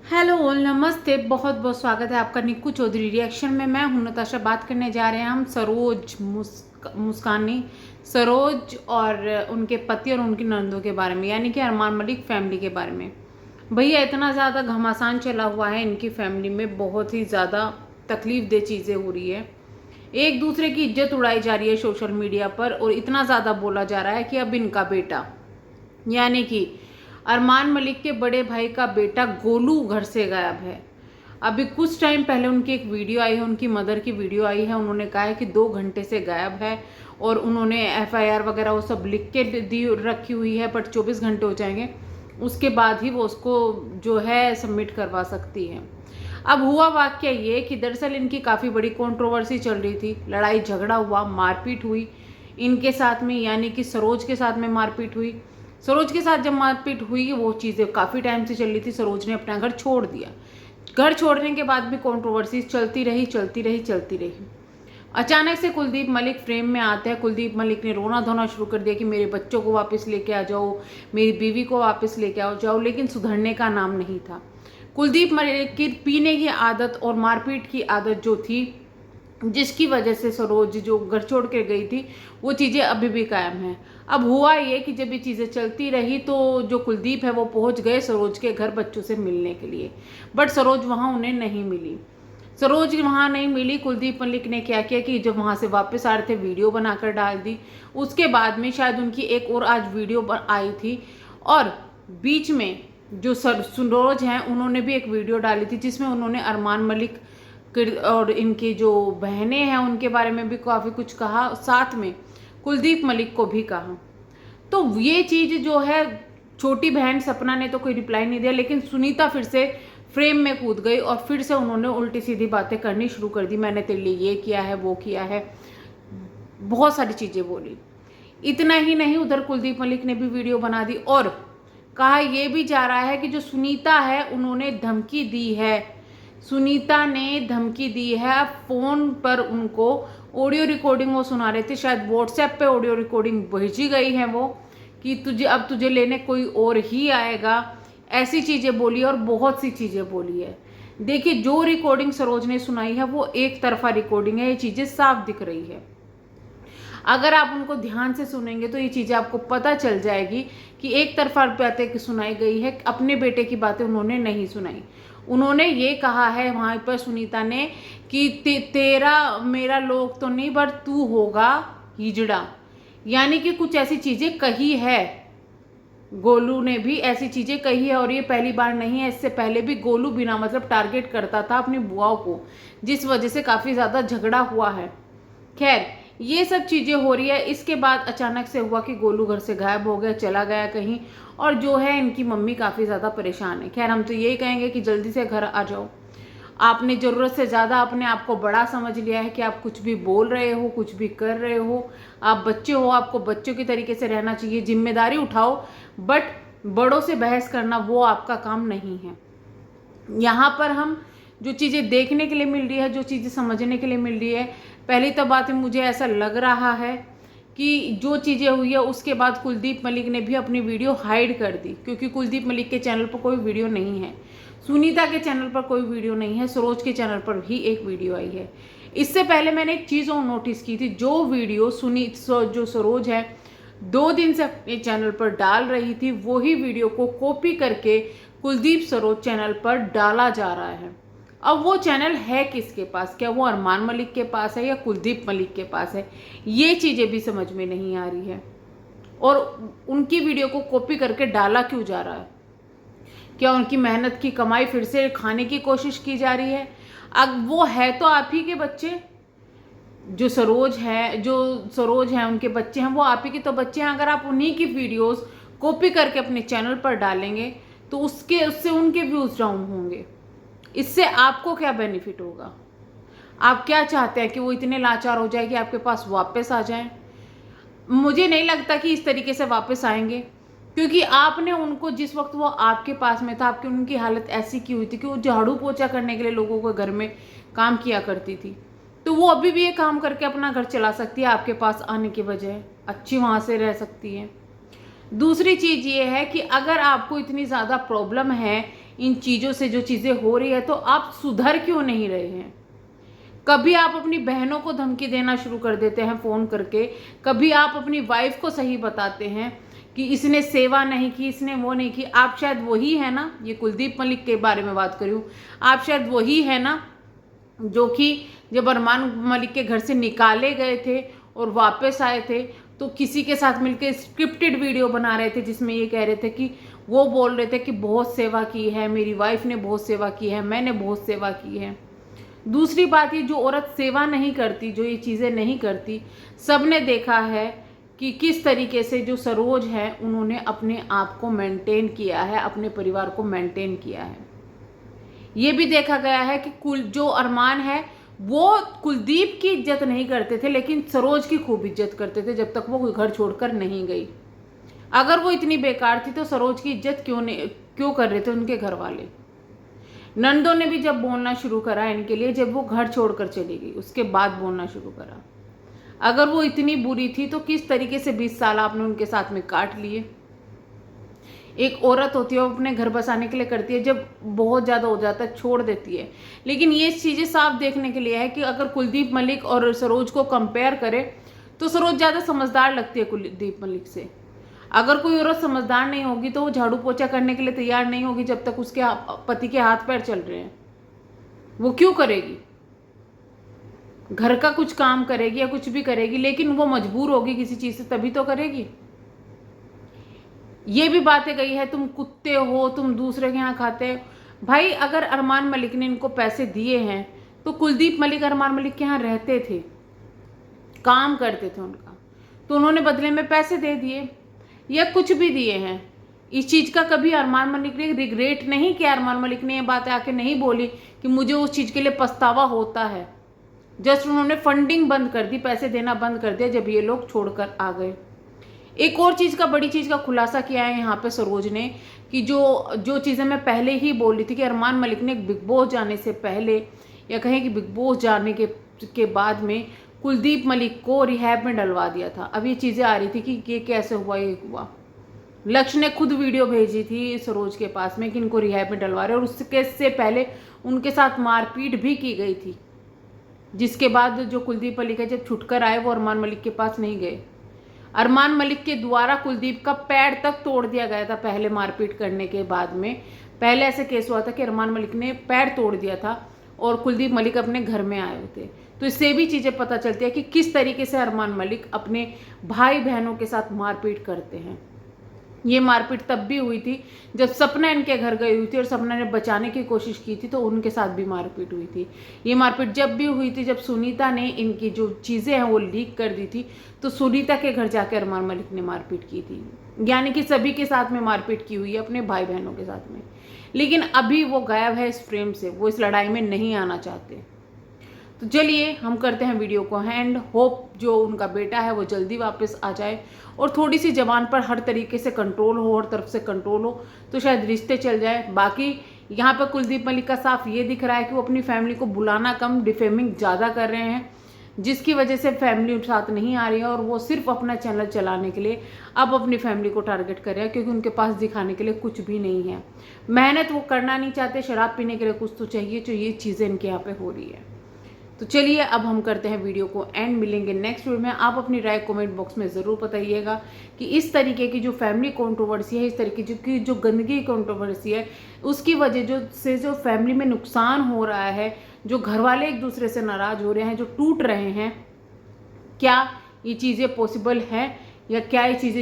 Hello all, नमस्ते। बहुत बहुत स्वागत है आपका निक्कू चौधरी रिएक्शन में। मैं हूं नताशा। बात करने जा रहे हैं हम सरोज मुस्कानी सरोज और उनके पति और उनकी नंदों के बारे में, यानी कि अरमान मलिक फैमिली के बारे में। भैया इतना ज़्यादा घमासान चला हुआ है इनकी फैमिली में, बहुत ही ज़्यादा तकलीफ दे चीज़ें हो रही है। एक दूसरे की इज्जत उड़ाई जा रही है सोशल मीडिया पर, और इतना ज़्यादा बोला जा रहा है कि अब इनका बेटा, यानी कि अरमान मलिक के बड़े भाई का बेटा गोलू घर से गायब है। अभी कुछ टाइम पहले उनकी एक वीडियो आई है, उनकी मदर की वीडियो आई है। उन्होंने कहा है कि 2 घंटे से गायब है, और उन्होंने एफआईआर वगैरह वो सब लिख के दी रखी हुई है, बट 24 घंटे हो जाएंगे उसके बाद ही वो उसको जो है सबमिट करवा सकती है। अब हुआ वाक्य ये कि दरअसल इनकी काफ़ी बड़ी कंट्रोवर्सी चल रही थी, लड़ाई झगड़ा हुआ, मारपीट हुई इनके साथ में, यानी कि सरोज के साथ में मारपीट हुई। सरोज के साथ जब मारपीट हुई, वो चीज़ें काफ़ी टाइम से चल रही थी। सरोज ने अपना घर छोड़ दिया। घर छोड़ने के बाद भी कंट्रोवर्सी चलती रही चलती रही चलती रही। अचानक से कुलदीप मलिक फ्रेम में आते हैं। कुलदीप मलिक ने रोना धोना शुरू कर दिया कि मेरे बच्चों को वापस लेके आ जाओ, मेरी बीवी को वापस लेके आओ जाओ, लेकिन सुधरने का नाम नहीं था। कुलदीप मलिक की पीने की आदत और मारपीट की आदत जो थी, जिसकी वजह से सरोज जो घर छोड़ के गई थी, वो चीज़ें अभी भी कायम हैं। अब हुआ ये कि जब ये चीज़ें चलती रही तो जो कुलदीप है वो पहुंच गए सरोज के घर बच्चों से मिलने के लिए, बट सरोज वहाँ उन्हें नहीं मिली। सरोज वहाँ नहीं मिली। कुलदीप मलिक ने क्या किया कि जब वहाँ से वापस आ रहे थे, वीडियो बनाकर डाल दी। उसके बाद में शायद उनकी एक और आज वीडियो आई थी, और बीच में जो सरोज हैं उन्होंने भी एक वीडियो डाली थी, जिसमें उन्होंने अरमान मलिक और इनकी जो बहनें हैं उनके बारे में भी काफ़ी कुछ कहा, साथ में कुलदीप मलिक को भी कहा। तो ये चीज़ जो है, छोटी बहन सपना ने तो कोई रिप्लाई नहीं दिया, लेकिन सुनीता फिर से फ्रेम में कूद गई और फिर से उन्होंने उल्टी सीधी बातें करनी शुरू कर दी। मैंने तेरे लिए ये किया है, वो किया है, बहुत सारी चीज़ें बोली। इतना ही नहीं, उधर कुलदीप मलिक ने भी वीडियो बना दी और कहा यह भी जा रहा है कि जो सुनीता है उन्होंने धमकी दी है। सुनीता ने धमकी दी है, फ़ोन पर उनको ऑडियो रिकॉर्डिंग वो सुना रहे थे, शायद व्हाट्सएप पे ऑडियो रिकॉर्डिंग भेजी गई है वो, कि तुझे लेने कोई और ही आएगा, ऐसी चीज़ें बोली और बहुत सी चीज़ें बोली है। देखिए, जो रिकॉर्डिंग सरोज ने सुनाई है वो एक तरफा रिकॉर्डिंग है, ये चीज़ें साफ दिख रही है। अगर आप उनको ध्यान से सुनेंगे तो ये चीज़ें आपको पता चल जाएगी कि एक तरफा बातें सुनाई गई है, अपने बेटे की बातें उन्होंने नहीं सुनाई। उन्होंने ये कहा है वहाँ पर सुनीता ने कि तेरा मेरा लोग तो नहीं, पर तू होगा हिजड़ा, यानी कि कुछ ऐसी चीज़ें कही है। गोलू ने भी ऐसी चीज़ें कही है, और ये पहली बार नहीं है, इससे पहले भी गोलू बिना मतलब टारगेट करता था अपनी बुआओं को, जिस वजह से काफ़ी ज़्यादा झगड़ा हुआ है। खैर, ये सब चीज़ें हो रही है। इसके बाद अचानक से हुआ कि गोलू घर से गायब हो गया, चला गया कहीं, और जो है इनकी मम्मी काफ़ी ज़्यादा परेशान है। खैर, हम तो यही कहेंगे कि जल्दी से घर आ जाओ। आपने ज़रूरत से ज़्यादा अपने आप को बड़ा समझ लिया है कि आप कुछ भी बोल रहे हो, कुछ भी कर रहे हो। आप बच्चे हो, आपको बच्चों की तरीके से रहना चाहिए, जिम्मेदारी उठाओ, बट बड़ों से बहस करना वो आपका काम नहीं है। यहाँ पर हम जो चीज़ें देखने के लिए मिल रही है, जो चीज़ें समझने के लिए मिल रही है, पहली तो बात है, मुझे ऐसा लग रहा है कि जो चीज़ें हुई है उसके बाद कुलदीप मलिक ने भी अपनी वीडियो हाइड कर दी, क्योंकि कुलदीप मलिक के चैनल पर कोई वीडियो नहीं है, सुनीता के चैनल पर कोई वीडियो नहीं है, सरोज के चैनल पर भी एक वीडियो आई है। इससे पहले मैंने एक चीज़ और नोटिस की थी, जो वीडियो जो सरोज है 2 दिन से अपने चैनल पर डाल रही थी, वही वीडियो को कॉपी करके कुलदीप सरोज चैनल पर डाला जा रहा है। अब वो चैनल है किसके पास? क्या वो अरमान मलिक के पास है या कुलदीप मलिक के पास है? ये चीज़ें भी समझ में नहीं आ रही है। और उनकी वीडियो को कॉपी करके डाला क्यों जा रहा है? क्या उनकी मेहनत की कमाई फिर से खाने की कोशिश की जा रही है? अब वो है तो आप ही के बच्चे, जो सरोज हैं उनके बच्चे हैं, वो आप ही के तो बच्चे हैं। अगर आप उन्हीं की वीडियोस कॉपी करके अपने चैनल पर डालेंगे तो उससे उनके व्यूज़ डाउन होंगे। इससे आपको क्या बेनिफिट होगा? आप क्या चाहते हैं कि वो इतने लाचार हो जाए कि आपके पास वापस आ जाएं? मुझे नहीं लगता कि इस तरीके से वापस आएंगे, क्योंकि आपने उनको, जिस वक्त वो आपके पास में था, आपकी उनकी हालत ऐसी की हुई थी कि वो झाड़ू पोछा करने के लिए लोगों को घर में काम किया करती थी। तो वो अभी भी ये काम करके अपना घर चला सकती है, आपके पास आने की बजाय अच्छी वहाँ से रह सकती है। दूसरी चीज़ ये है कि अगर आपको इतनी ज़्यादा प्रॉब्लम है इन चीज़ों से जो चीज़ें हो रही है, तो आप सुधर क्यों नहीं रहे हैं? कभी आप अपनी बहनों को धमकी देना शुरू कर देते हैं फ़ोन करके, कभी आप अपनी वाइफ को सही बताते हैं कि इसने सेवा नहीं की, इसने वो नहीं की। आप शायद वही है ना, ये कुलदीप मलिक के बारे में बात करूँ, आप शायद वही है ना जो कि जब अरमान मलिक के घर से निकाले गए थे और वापस आए थे, तो किसी के साथ मिलकर स्क्रिप्टेड वीडियो बना रहे थे जिसमें ये कह रहे थे कि वो बोल रहे थे कि बहुत सेवा की है, मेरी वाइफ ने बहुत सेवा की है, मैंने बहुत सेवा की है। दूसरी बात, ये जो औरत सेवा नहीं करती, जो ये चीज़ें नहीं करती, सबने देखा है कि किस तरीके से जो सरोज है उन्होंने अपने आप को मेंटेन किया है, अपने परिवार को मेंटेन किया है। ये भी देखा गया है कि जो अरमान है वो कुलदीप की इज्जत नहीं करते थे, लेकिन सरोज की खूब इज्जत करते थे जब तक वो घर छोड़कर नहीं गई। अगर वो इतनी बेकार थी तो सरोज की इज्जत क्यों कर रहे थे उनके घर वाले? नंदों ने भी जब बोलना शुरू करा इनके लिए, जब वो घर छोड़कर चली गई उसके बाद बोलना शुरू करा। अगर वो इतनी बुरी थी तो किस तरीके से 20 साल आपने उनके साथ में काट लिए? एक औरत होती है वो अपने घर बसाने के लिए करती है, जब बहुत ज़्यादा हो जाता है छोड़ देती है। लेकिन ये चीज़ें साफ देखने के लिए है कि अगर कुलदीप मलिक और सरोज को कंपेयर करें तो सरोज ज़्यादा समझदार लगती है कुलदीप मलिक से। अगर कोई औरत समझदार नहीं होगी तो वो झाड़ू पोछा करने के लिए तैयार नहीं होगी जब तक उसके पति के हाथ पैर चल रहे हैं। वो क्यों करेगी? घर का कुछ काम करेगी या कुछ भी करेगी, लेकिन वो मजबूर होगी किसी चीज़ से तभी तो करेगी। ये भी बातें गई है, तुम कुत्ते हो, तुम दूसरे के यहाँ खाते हो। भाई अगर अरमान मलिक ने इनको पैसे दिए हैं तो कुलदीप मलिक अरमान मलिक के यहाँ रहते थे, काम करते थे उनका, तो उन्होंने बदले में पैसे दे दिए या कुछ भी दिए हैं। इस चीज़ का कभी अरमान मलिक ने रिग्रेट नहीं किया। अरमान मलिक ने ये बातें आके नहीं बोली कि मुझे उस चीज़ के लिए पछतावा होता है। जस्ट उन्होंने फंडिंग बंद कर दी, पैसे देना बंद कर दिया जब ये लोग छोड़कर आ गए। एक और चीज़ का, बड़ी चीज़ का खुलासा किया है यहाँ पे सरोज ने कि जो चीज़ें मैं पहले ही बोल रही थी कि अरमान मलिक ने बिग बॉस जाने से पहले या कहें कि बिग बॉस जाने के बाद में कुलदीप मलिक को रिहैब में डलवा दिया था। अब ये चीज़ें आ रही थी कि ये कैसे हुआ, ये हुआ। लक्ष्य ने खुद वीडियो भेजी थी सरोज के पास में कि इनको रिहैब में डलवा रहे, और उसके से पहले उनके साथ मारपीट भी की गई थी, जिसके बाद जो कुलदीप मलिक है जब छुटकर आए वो अरमान मलिक के पास नहीं गए। अरमान मलिक के द्वारा कुलदीप का पैर तक तोड़ दिया गया था पहले मारपीट करने के बाद में। पहले ऐसे केस हुआ था कि अरमान मलिक ने पैर तोड़ दिया था और कुलदीप मलिक अपने घर में आए हुए थे। तो इससे भी चीज़ें पता चलती है कि किस तरीके से अरमान मलिक अपने भाई बहनों के साथ मारपीट करते हैं। ये मारपीट तब भी हुई थी जब सपना इनके घर गई हुई थी और सपना ने बचाने की कोशिश की थी, तो उनके साथ भी मारपीट हुई थी। ये मारपीट जब भी हुई थी जब सुनीता ने इनकी जो चीज़ें हैं वो लीक कर दी थी, तो सुनीता के घर जाकर अरमान मलिक ने मारपीट की थी। यानी कि सभी के साथ में मारपीट की हुई है, अपने भाई बहनों के साथ में। लेकिन अभी वो गायब है इस फ्रेम से, वो इस लड़ाई में नहीं आना चाहते। तो चलिए हम करते हैं वीडियो को एंड। होप जो उनका बेटा है वो जल्दी वापस आ जाए और थोड़ी सी जबान पर हर तरीके से कंट्रोल हो, हर तरफ से कंट्रोल हो, तो शायद रिश्ते चल जाए। बाकी यहाँ पर कुलदीप मलिक का साफ ये दिख रहा है कि वो अपनी फैमिली को बुलाना कम, डिफेमिंग ज़्यादा कर रहे हैं, जिसकी वजह से फैमिली साथ नहीं आ रही है और वो सिर्फ अपना चैनल चलाने के लिए अब अपनी फैमिली को टारगेट कर रहे हैं, क्योंकि उनके पास दिखाने के लिए कुछ भी नहीं है। मेहनत वो करना नहीं चाहते, शराब पीने के लिए कुछ तो चाहिए, जो ये चीज़ें इनके यहाँ पे हो रही है। तो चलिए अब हम करते हैं वीडियो को एंड, मिलेंगे नेक्स्ट वीडियो में। आप अपनी राय कमेंट बॉक्स में ज़रूर बताइएगा कि इस तरीके की जो फैमिली कंट्रोवर्सी है, इस तरीके की जो गंदगी कंट्रोवर्सी है, उसकी वजह जो फैमिली में नुकसान हो रहा है, जो घर वाले एक दूसरे से नाराज़ हो रहे हैं, जो टूट रहे हैं, क्या ये चीज़ें पॉसिबल हैं या क्या ये चीज़ें